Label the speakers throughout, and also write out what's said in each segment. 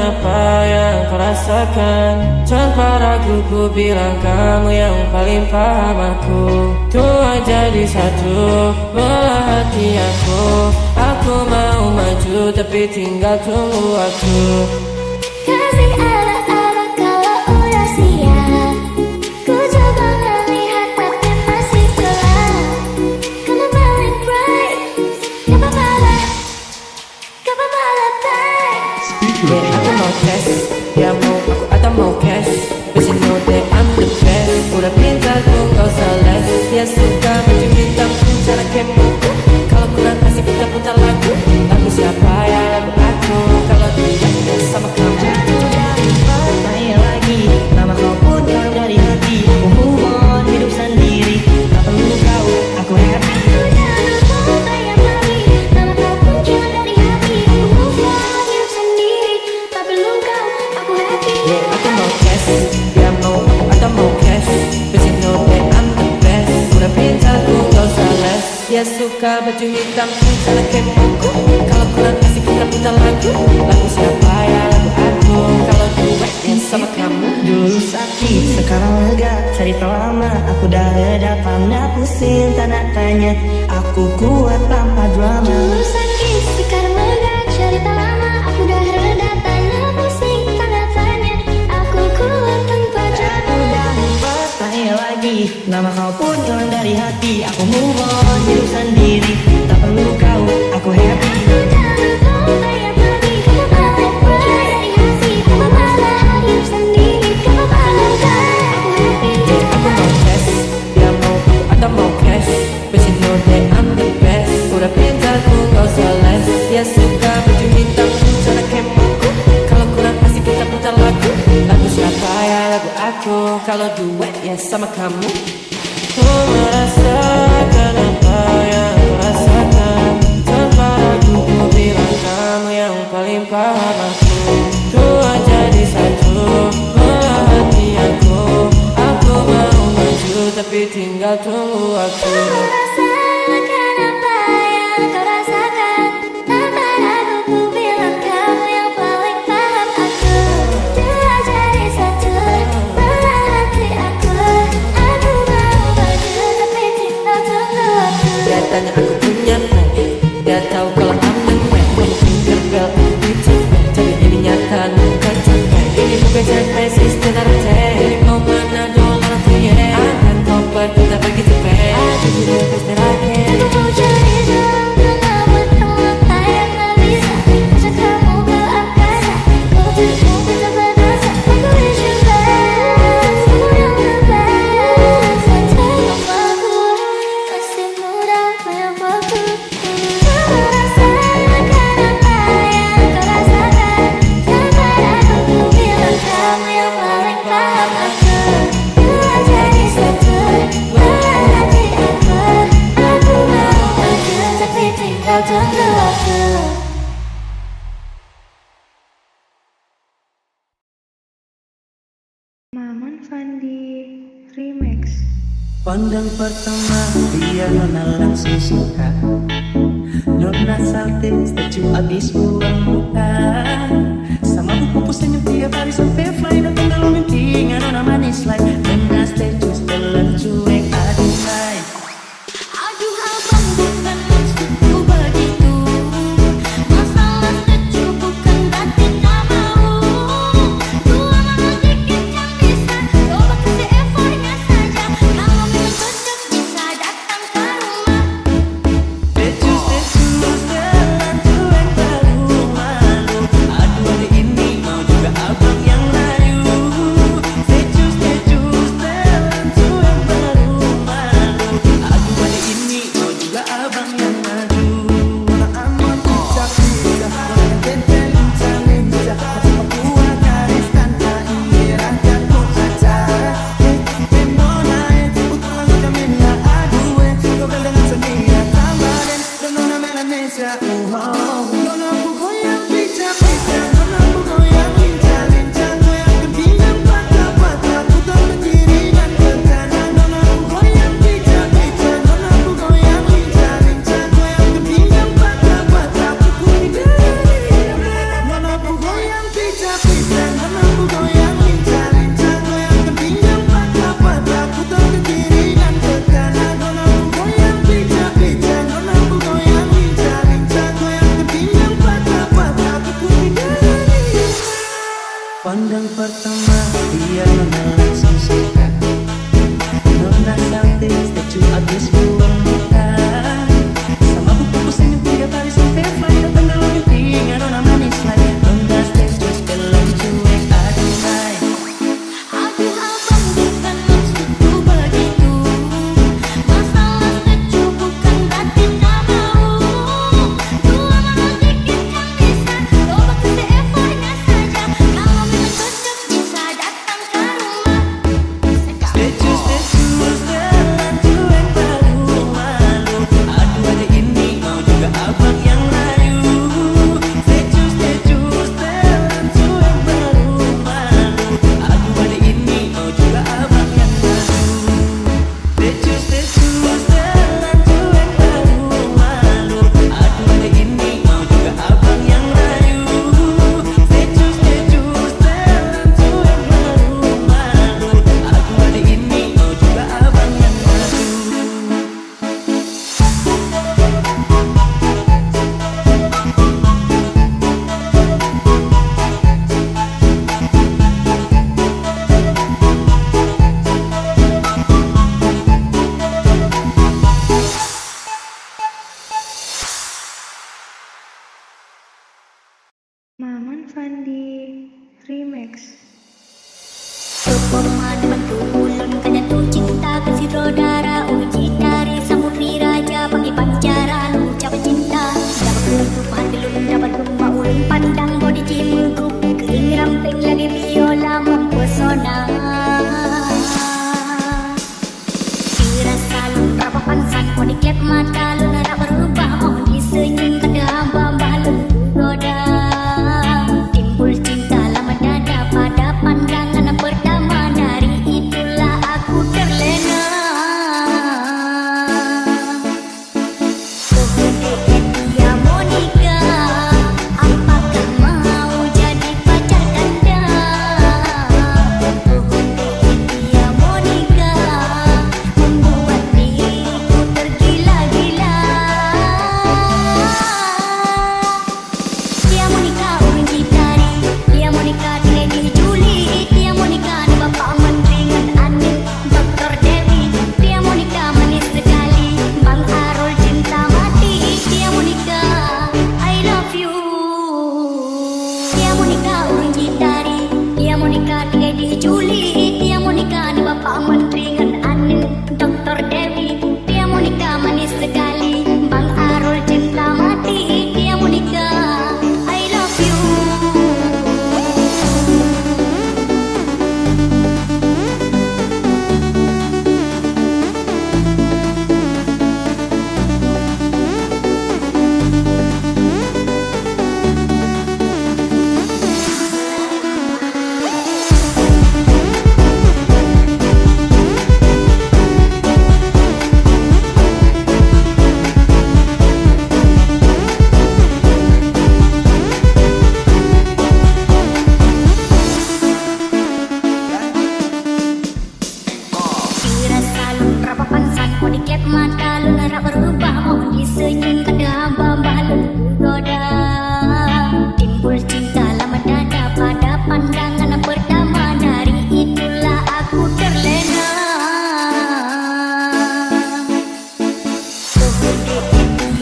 Speaker 1: apa yang kau rasakan. Tanpa ragu ku bilang kamu yang paling paham aku. Tua jadi satu belah hati aku. Aku mau maju tapi tinggal tunggu aku.
Speaker 2: Kasih arah-arah kalau udah siap. Ku coba melihat tapi masih gelap. Kamu paling bright. Gak apa-apa lah. Gak apa-apa lah babe.
Speaker 1: Yeah, aku mau tes. Ya mau aku atau mau cash. But you know that I'm the best. Udah pintar ku gak usah les. Dia suka baju hitam ku cara kepo. Kalau kurang kasih kita putar lagu. Lagu siapa ya lagu aku. Kalau dia sama kamu.
Speaker 3: Tanya lagi, nama kau pun keluar dari hati. Aku move on, hidup sendiri. Tak perlu kau, aku happy.
Speaker 2: Aku jangan mau bayar lagi. Nama kau pun keluar dari hati. Aku move on, hidup sendiri. Tak perlu kau, aku happy.
Speaker 1: Yeah, aku mau cash. Ya mau aku atau mau cash. But you know that I'm the best. Udah pintar ku gak usah les. Dia suka baju hitam ku cara kepo. Kalau kurang kasih kita putar lagu. Lagu siapa ya lagu aku. Kalau duet yang sama kamu.
Speaker 3: Dulu sakit, sekarang lega. Cerita lama, aku dah reda. Pernah pusing, tak nak tanya. Aku kuat tanpa drama.
Speaker 2: Dulu sakit, sekarang lega. Cerita lama, aku dah reda. Tanya pusing, tanda tanya. Aku kuat tanpa
Speaker 3: Aku
Speaker 2: drama.
Speaker 3: dah lupa, tanya lagi. Nama kau pun hilang dari hati. Aku move on, hidup sendiri. Tak perlu kau, aku happy.
Speaker 2: Aku jangan mau bayar lagi. Kamu paling bright dari hati. Kamu malah hidup sendiri. Kamu paling bright, aku happy.
Speaker 1: Aku mau cash. Ya mau aku atau mau cash. But you know that I'm the best. Udah pintar ku gak usah les. Dia suka baju hitam ku cara kepo. Kalau kurang kasih kita putar lagu. Lagu siapa ya lagu aku. Kalau duet ya sama kamu. Ku merasakan apa yang ku rasakan. Tanpa ragu ku bilang kamu yang paling paham aku. Tua jadi satu belah hati aku. Aku mau maju tapi tinggal tunggu aku.
Speaker 2: Aku rasakan apa yang kau rasakan. Tanpa ragu ku bilang kamu yang paling paham aku. Dua jadi satu belah hati aku. Aku mau maju tapi tinggal tunggu aku.
Speaker 1: Dia tanya aku punya plan. Dia tahu kalau I'm the man. Kamu pinter bel, itu jadi ini nyata bukan capek. Ini bukan capek sistem arte. Ini mau mana dolar tuh akan koper kita bagi cepet. Aku juga pasti rakyat.
Speaker 2: Aku mau cari jalan tengah buat kamu apa yang gak bisa. Ajak kamu ke angkasa. Untukmu kita berdasa. Aku is your best. Kamu yang the best. Tanpa aku masih muda banyak waktu. Kamu rasakan apa yang kau rasakan. Tanpa ragu ku bilang kamu yang paling paham aku. Dua jadi satu belah hati aku. Aku mau maju tapi tinggal tunggu aku.
Speaker 4: Maman Fandi Remix.
Speaker 5: Pandang pertama dia nona langsung suka. Nona salting statue abis buang muka. Sama buku senyum tiap hari sampai fly. Datang dalam mimpi nona manis like. Nona statue setelah cuek aduh hai.
Speaker 2: Aduh abang bukan maksudku begitu. Masalah statue bukan berarti tak mau. Dua mana dikit yang bisa. Coba kasih effortnya saja. Kalau memang cocok bisa datang ke rumah.
Speaker 5: Statue setelah cuek baru malu. Aduh hari ini mau juga abang yang layu. Statue setelah cuek baru malu. Aduh hari ini mau juga abang yang maju. Mana aman pecah pecah, mana tenten lincah. Macam aku garis tanpa iran jatuh acara. Nona utang kami lah aduh kau dengan sendiri tambah dan nona Melanesia. Nona aku goyang pecah pecah, nona aku goyang lincah lincah. Goyang ke pinggang patah patah, putar ke kiri dan ke kanan. Nona aku goyang pecah pecah, nona aku goyang lincah lincah. Goyang ke pinggang patah patah, pukul di dada. Nona aku goyang pecah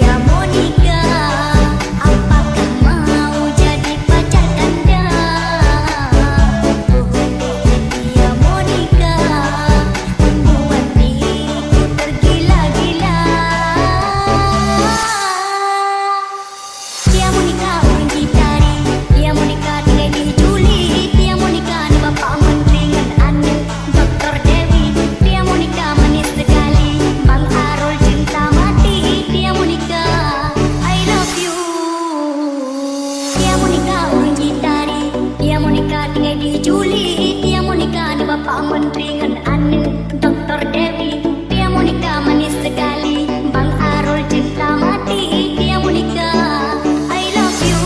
Speaker 2: Ya Monica, apakah mau jadi pacar Anda? Ya Monica, membuat diriku tergila-gila. Ya Monica, orang gitari. Ya Monica, tinggal di Juli. Ya Monica, ni bapak menteri ngan ane Dr. Dewi. Ya Monica, manis sekali. Bang Arul cinta mati. Ya Monica, I love you. Ya Monica, orang gitari. Ya Monica, tinggal di Juli. Ya Monica, ni bapak menteri ngan ane Dr. Dewi. Ya Monica, manis sekali. Bang Arul cinta mati. Ya Monica, I love you.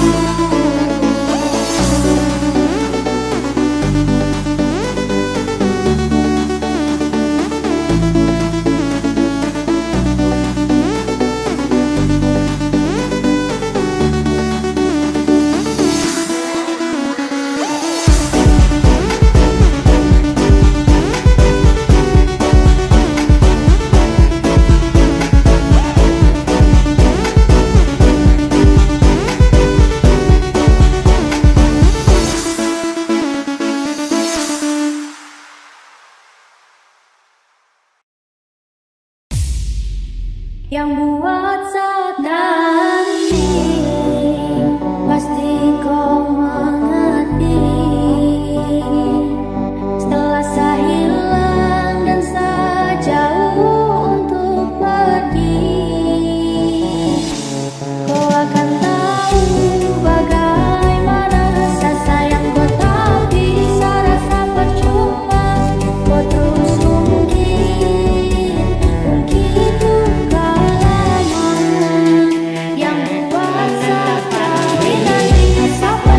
Speaker 2: Yang buat saat nanti pasti kau mengerti. Setelah saya hilang dan saya jauh untuk pergi, kau akan tahu bagaimana rasa sayang kau. Tak bisa rasa percuma kau terus mungkin yang buat sekali nanti siapa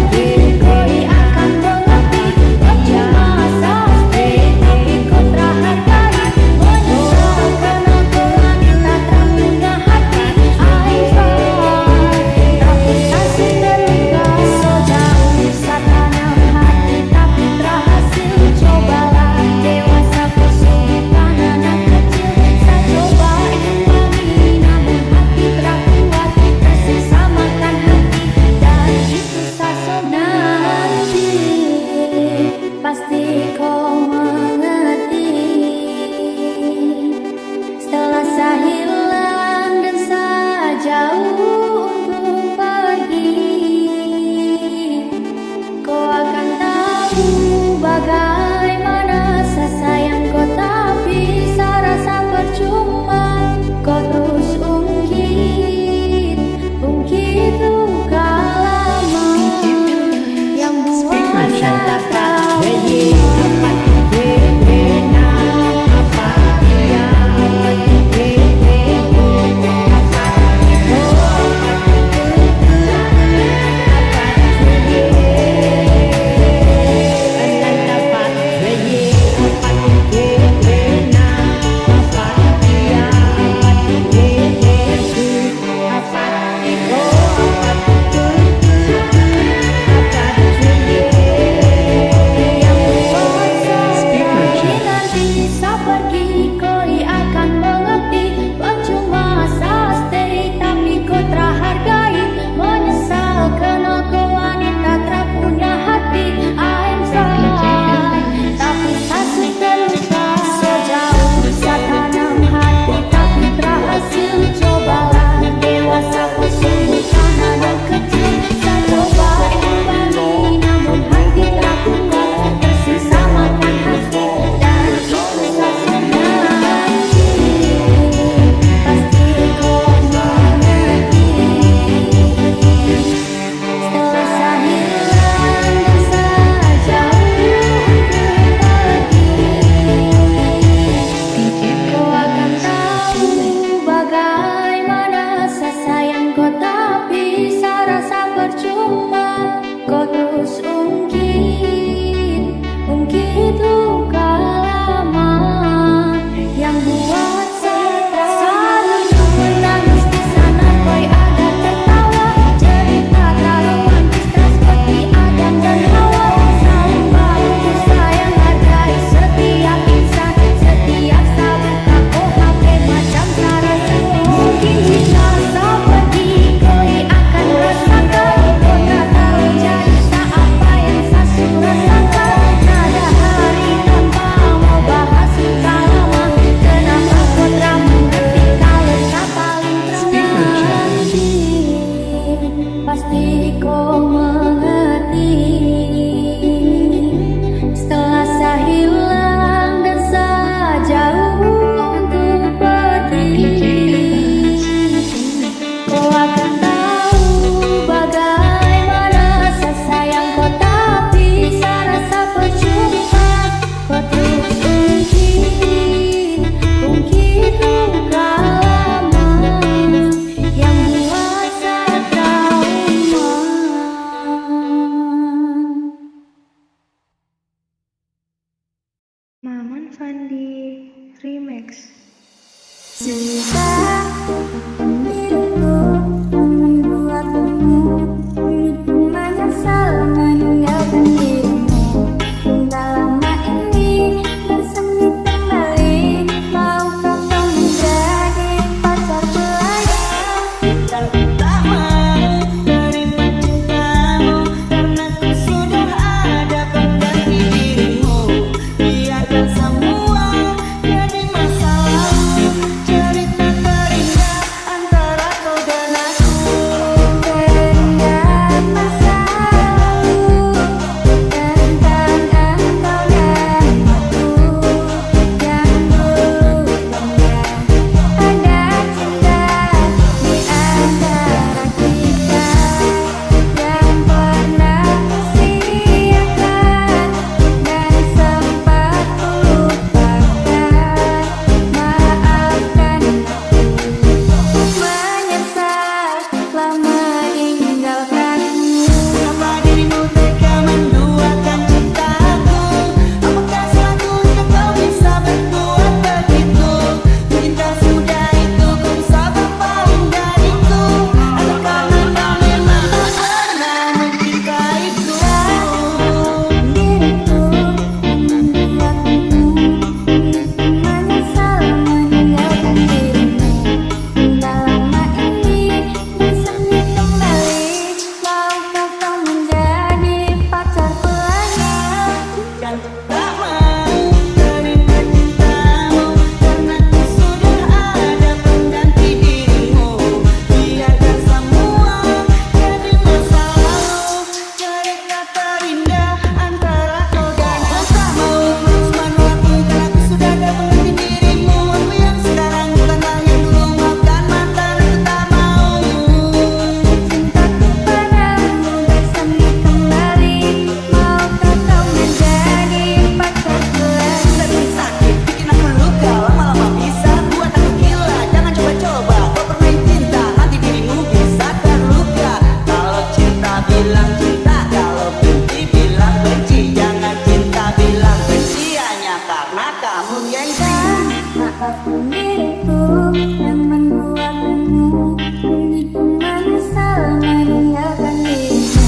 Speaker 2: Menyesal meninggalkan dirimu.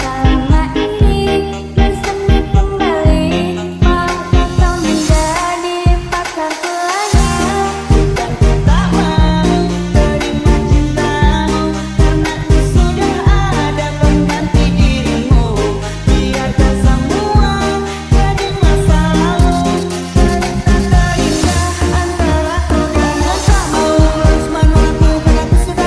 Speaker 2: Tak lama ini bersemi kembali, malah kau menjadi pacarku lagi.
Speaker 5: Dan ku tak mau terima cintamu, karena ku sudah ada pengganti dirimu. Biarkan semua jadi masa lalu. Cerita terindah antara aku dan kamu harus menolakku karena ku sudah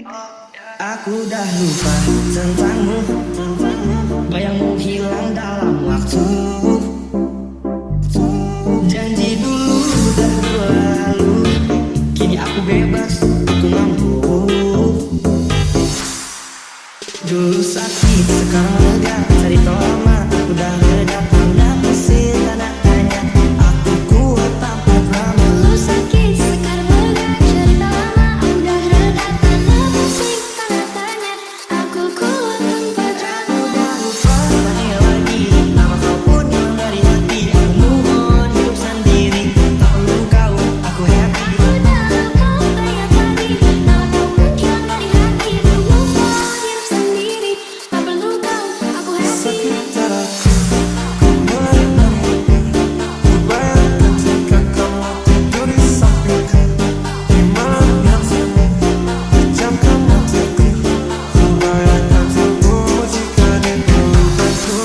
Speaker 3: Aku dah lupa tentangmu, bayangmu hilang dalam waktu. Janji dulu dah berlalu, kini aku bebas, aku mampu. Dulu sakit, sekarang lega, cari tahu lama, aku dah reda, tanda pesir, tanda tanya. Aku kuat tanpa drama.
Speaker 2: Dulu sakit, sekarang lega, cari tahu lama, aku dah reda, tanda pesir, tanda tanya. Aku kuat tanpa drama.
Speaker 3: Udah lupa tanya lagi, nama kau pun hilang dari hati. Aku move on, hidup sendiri, tak perlu kau, aku happy.
Speaker 2: Udah kau banyak lagi, nama kau pun hilang dari hati. Aku move on, hidup sendiri, tak perlu kau, aku happy.
Speaker 5: Sekitar aku, ku mulai menunggu. Ku bayangkan jika kamu tidur di sampingku. Di malam yang sunyi, pejamkan mataku. Ku bayangkan tubuhmu jika di pelukanku.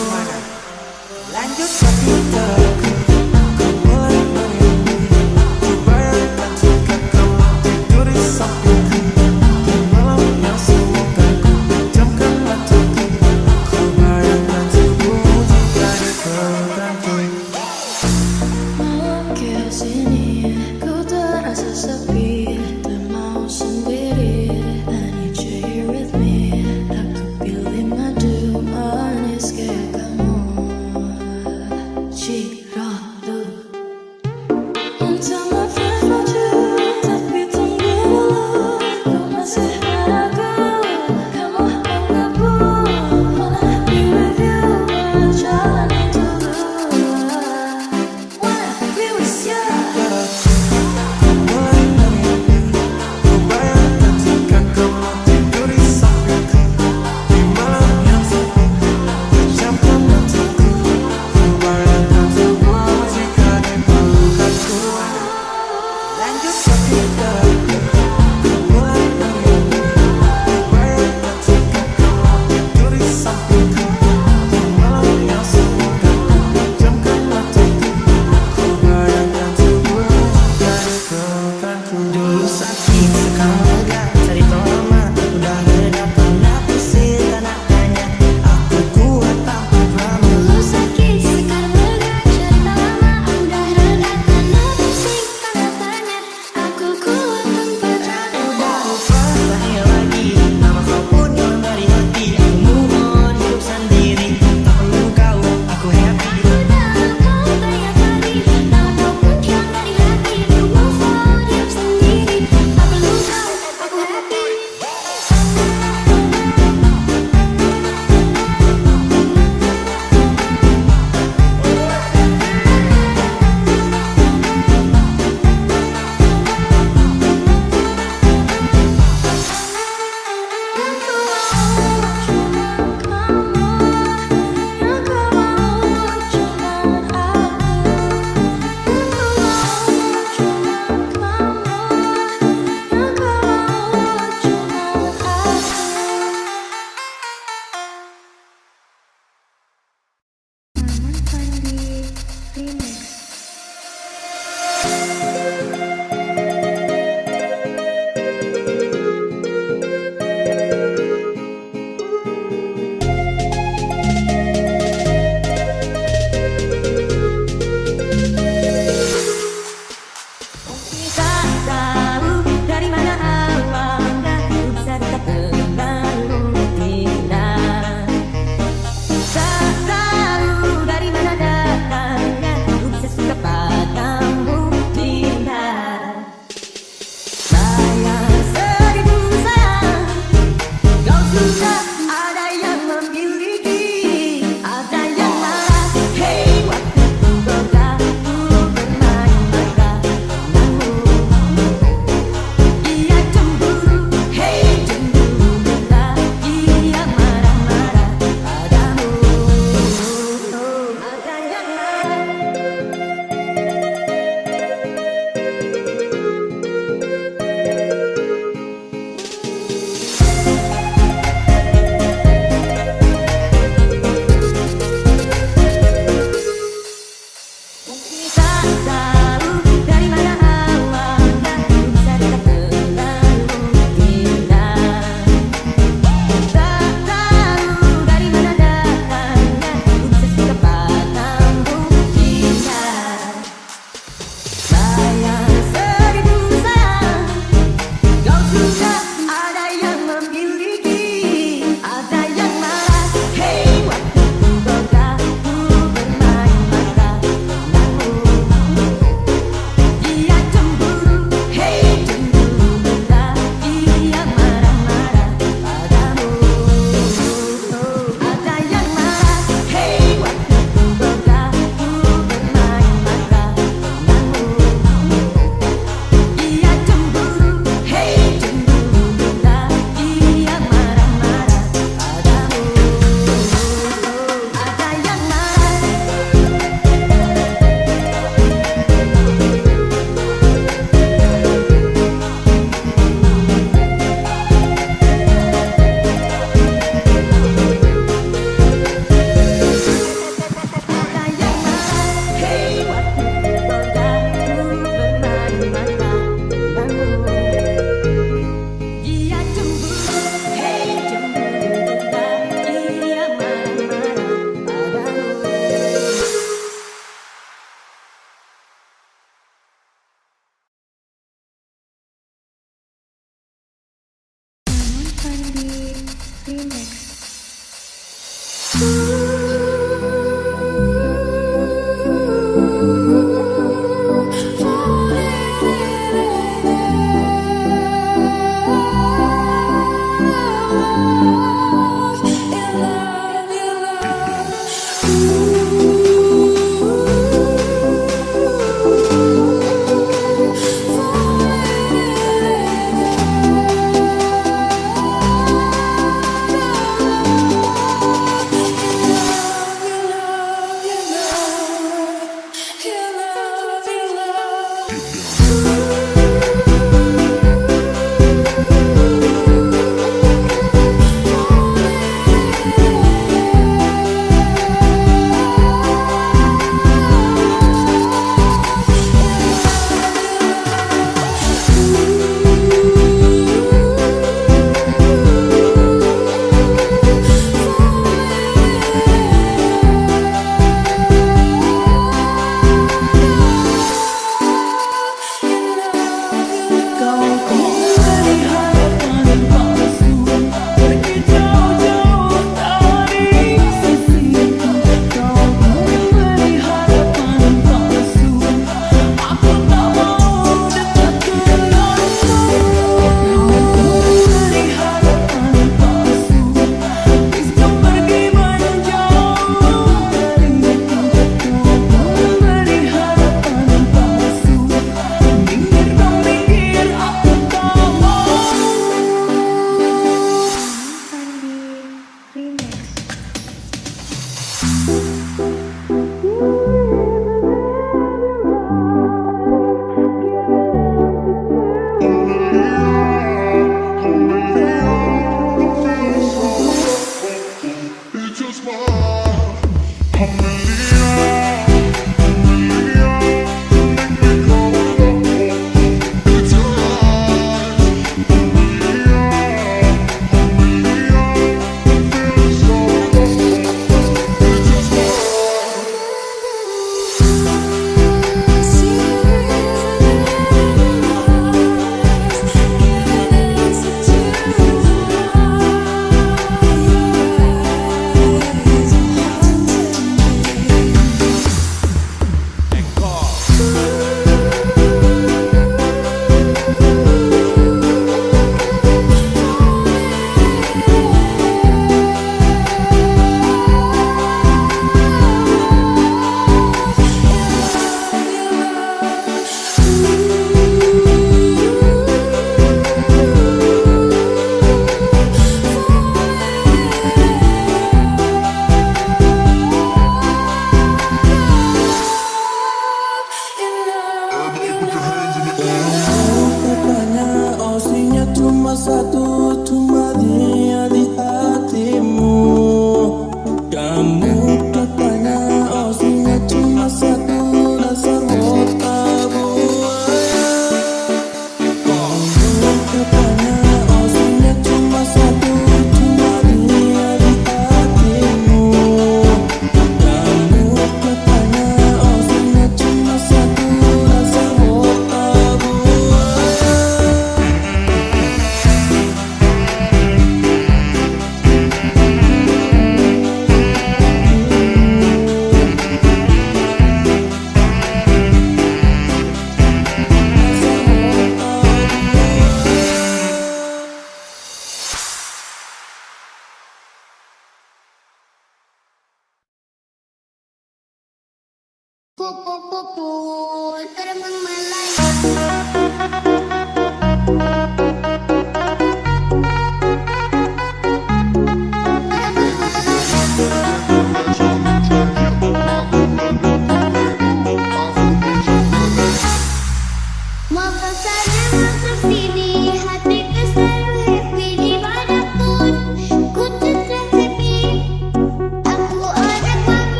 Speaker 5: Lanjut sekitar aku, ku mulai menunggu. Ku bayangkan jika kamu tidur di sampingku. Di malam yang sunyi, ku pejamkan mataku. Ku bayangkan tubuhmu jika di pelukanku.
Speaker 2: Malam kesini, ku terasa sepi, tak mau sendiri. I need you here with me. Aku pilih madu manis kayak kamu. Ciratu. Entah my friends want you, tapi tunggu dulu. Kau masih ragu, kamu anggapku. Wanna be with you, jalan itu dulu. Wanna be with you.
Speaker 5: Ku mulai menunggu. Ku bayangkan jika kamu tidur di sampingku. Di malam yang sunyi, pejamkan mataku. Ku bayangkan tubuhmu jika di pelukanku. Lanjut sekitar aku, ku mulai menunggu. Ku bayangkan jika kamu tidur di sampingku. Di malam yang sunyi, pejamkan mataku. Ku bayangkan tubuhmu jika di pelukanku.
Speaker 3: Dulu sakit, sekarang lega, cari tahu lama, udah reda, tanda pesir, tanda tanya. Aku kuat tanpa drama.
Speaker 2: Dulu sakit, sekarang lega, cari tahu lama, aku dah reda, tanda pesik, tanda tanya. Aku kuat tanpa drama.
Speaker 3: Udah lupa tanya lagi, nama kau pun hilang dari hati. Aku move on, hidup sendiri, tak perlu kau, aku happy.
Speaker 2: Udah kau banyak lagi, nama kau pun hilang dari hati. Aku move on, hidup sendiri, tak perlu kau, aku happy.
Speaker 4: Maman Fandi Remix.
Speaker 3: Tak tahu dari mana apakah ku bisa tetap denganmu tidak. Tak tahu dari mana datangnya ku bisa suka padamu.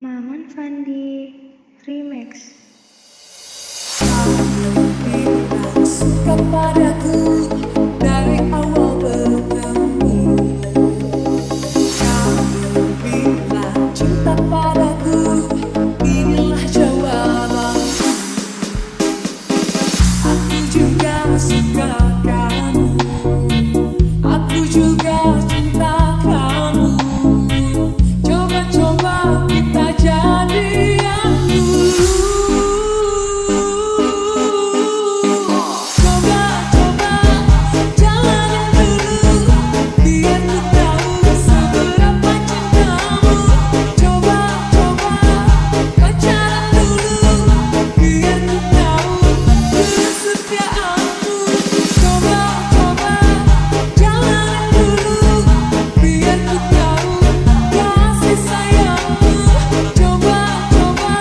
Speaker 4: Maman Fandi Remix.
Speaker 1: Bilang suka padaku dari awal bertemu. Kamu bilang cinta padaku, inilah jawabanku. Aku juga suka kamu, aku juga cinta kamu. Coba-coba kita jadian dulu. Coba-coba jalanin dulu, biar ku tahu seberapa cintamu. Coba-coba pacaran dulu, biar ku tahu kesetiaanmu. Coba-coba jalanin dulu, biar ku tahu kasih sayangmu. Coba-coba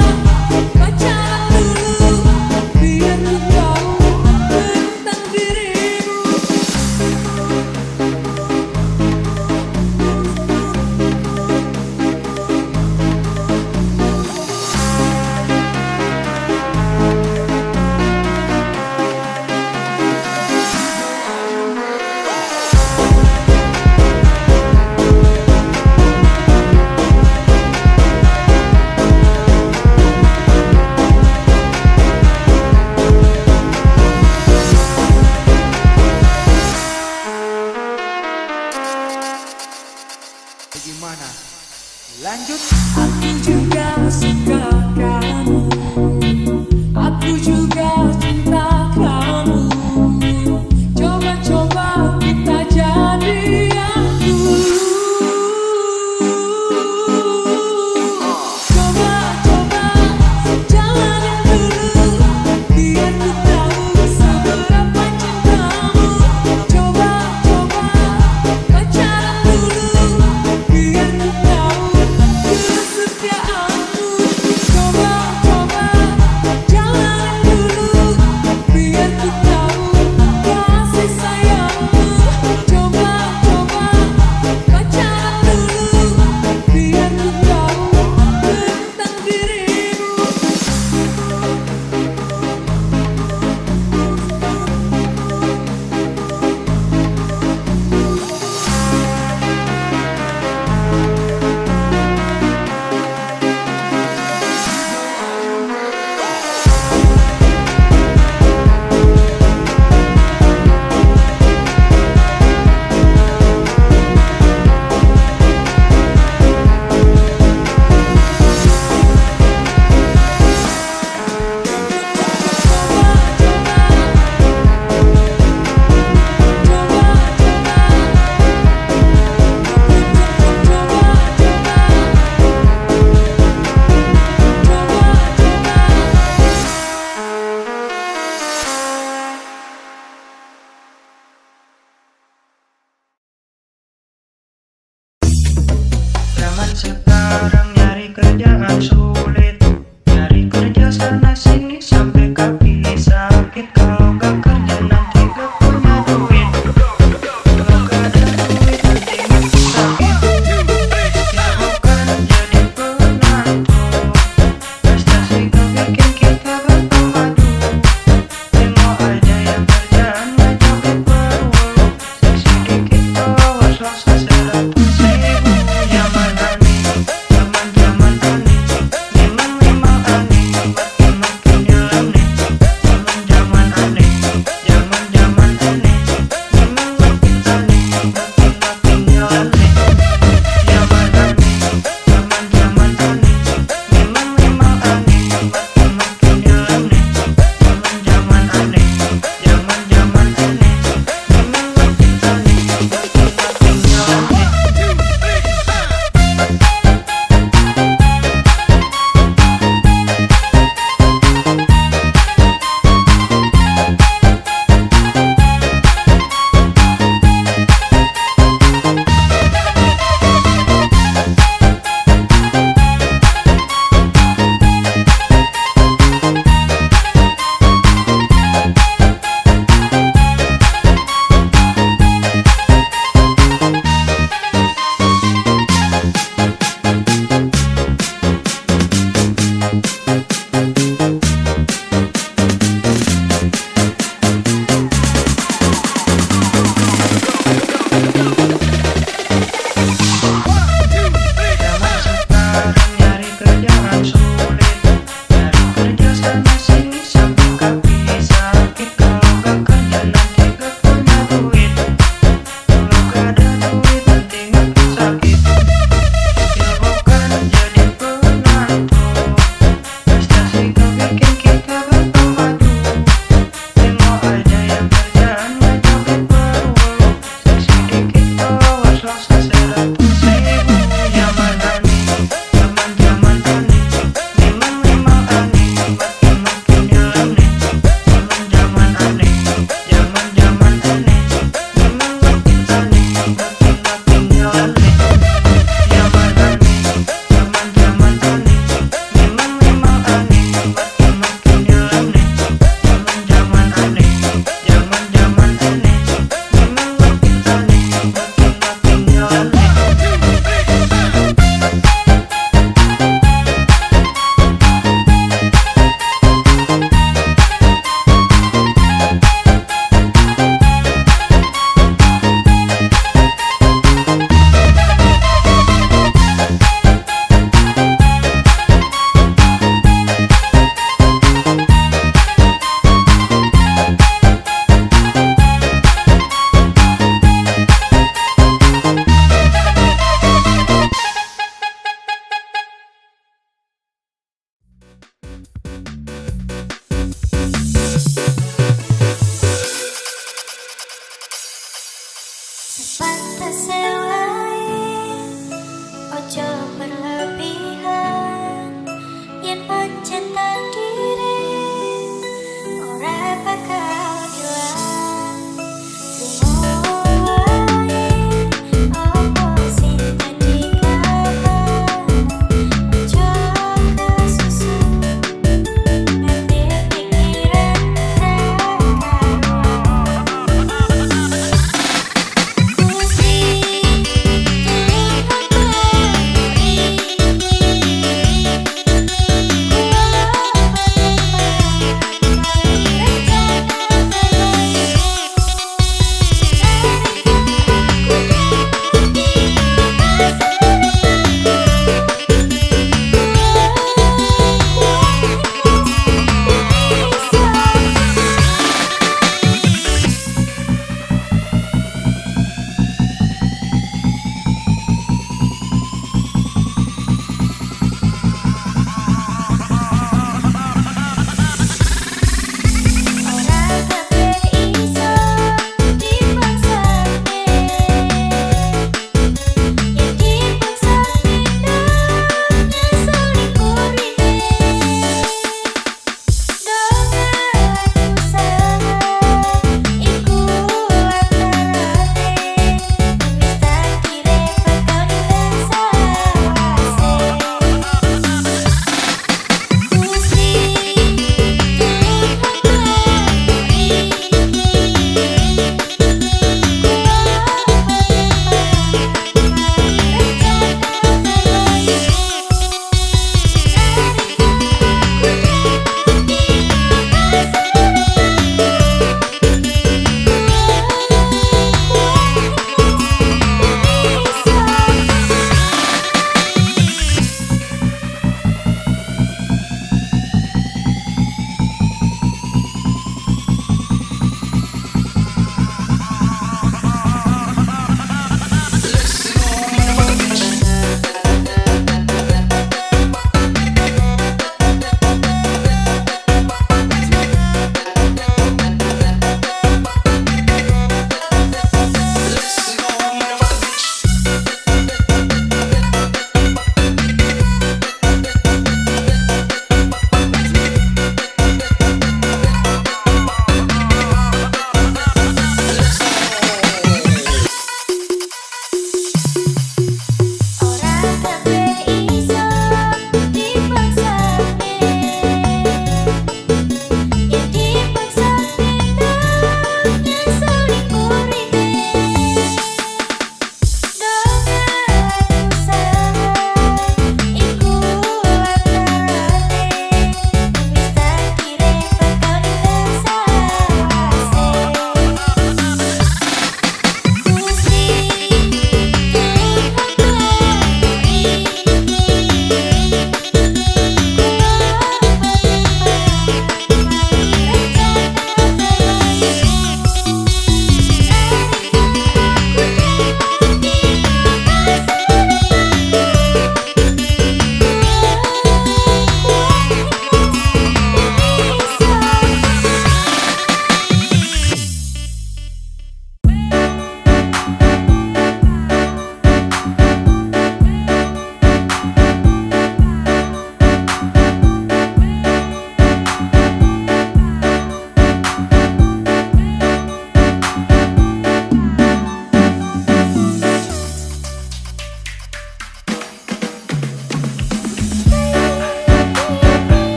Speaker 1: pacaran dulu, biar ku tahu tentang dirimu.
Speaker 5: Bagaimana? Lanjut.
Speaker 1: Aku juga suka kamu, aku juga cinta kamu. Coba-coba kita jadian dulu. Coba-coba jalanin dulu, biar ku tahu seberapa cintamu. Coba-coba pacaran dulu, biar ku tahu kesetiaanmu.
Speaker 3: Zaman sekarang nyari kerjaan sulit, nyari kerja sana sini sampai kepilih sakit. Kalau gak kerja nanti gak punya duit, kalau gak ada duit nanti mati sakit. Mau kerja jadi penantu, prestasi gak bikin kita berpadu. Tengok aja yang kerjaan ngajak berulu, seksi dikit bawa selasa 100.000. Zaman aneh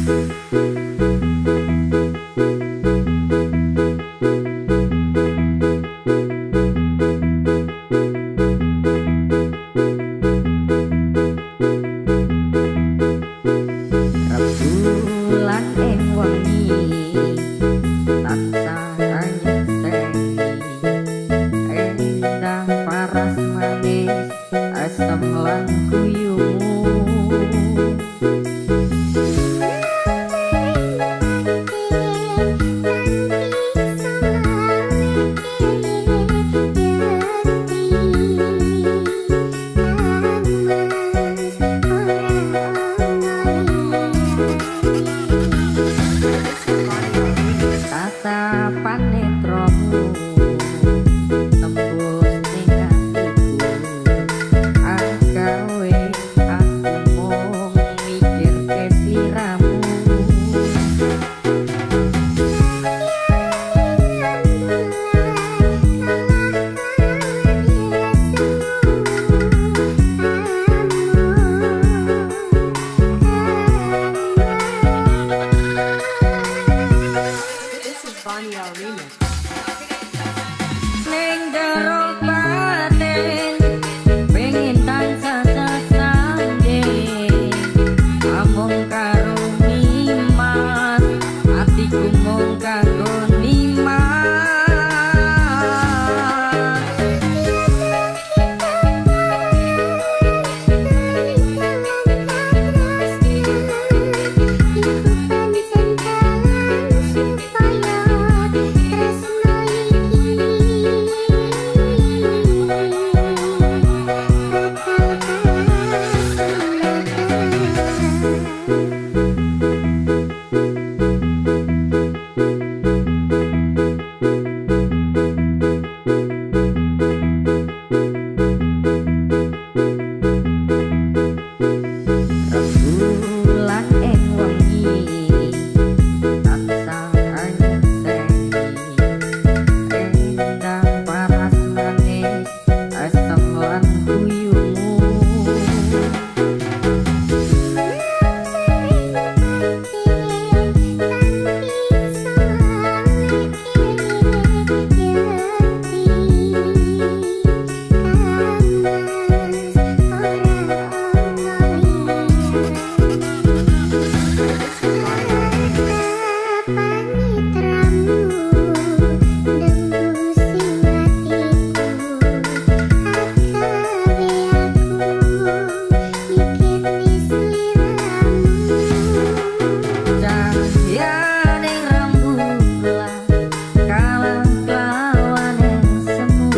Speaker 6: Rembulan ing wengi tansah anyeseni endah paras manis asam lan guyumu. Tatapan netramu tembus ning atiku, agawe aku mung mikirke sliramu. Ning jero batin pengin tansah sesanding, amung karo nimas atiku mung kanggo nimas. Rembulan ing wengi tansah anyeseni endah paras manis asam lan guyumu. Cahyaning rembulan kalah kelawan yang semu,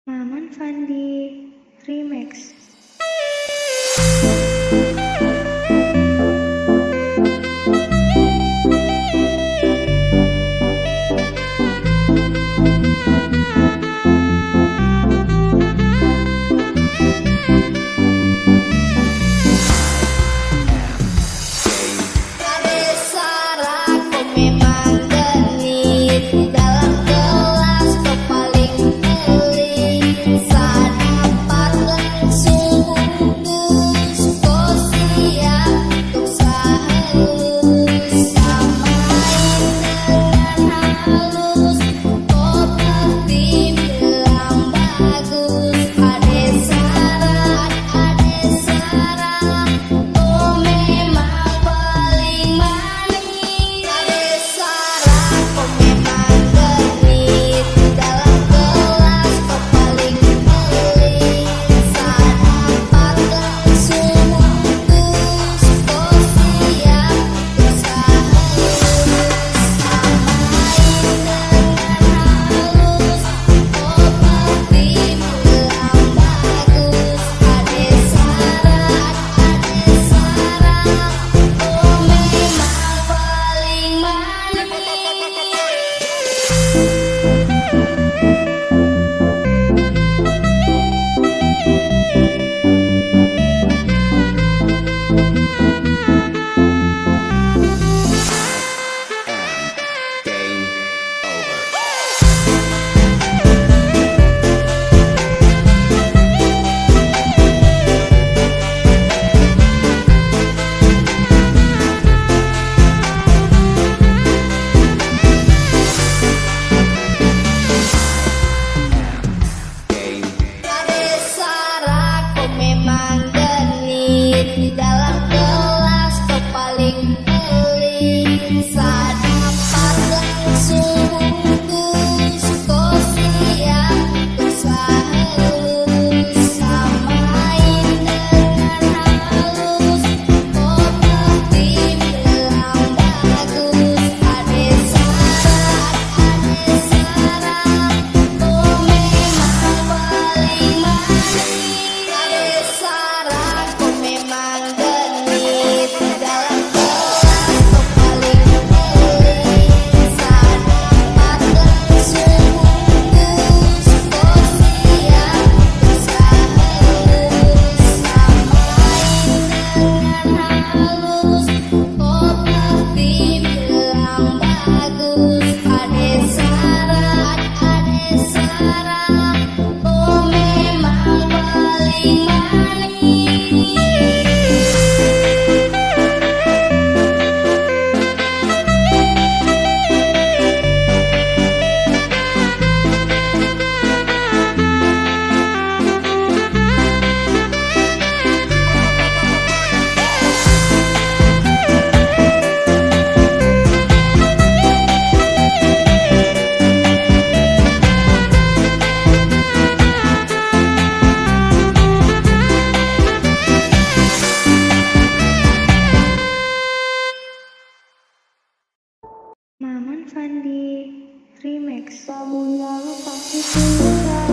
Speaker 4: Maman Fandi Remix.
Speaker 2: Dalam kelas kau paling elit, saat dapat langsung
Speaker 4: Remix.
Speaker 2: Kamu yang pasti suka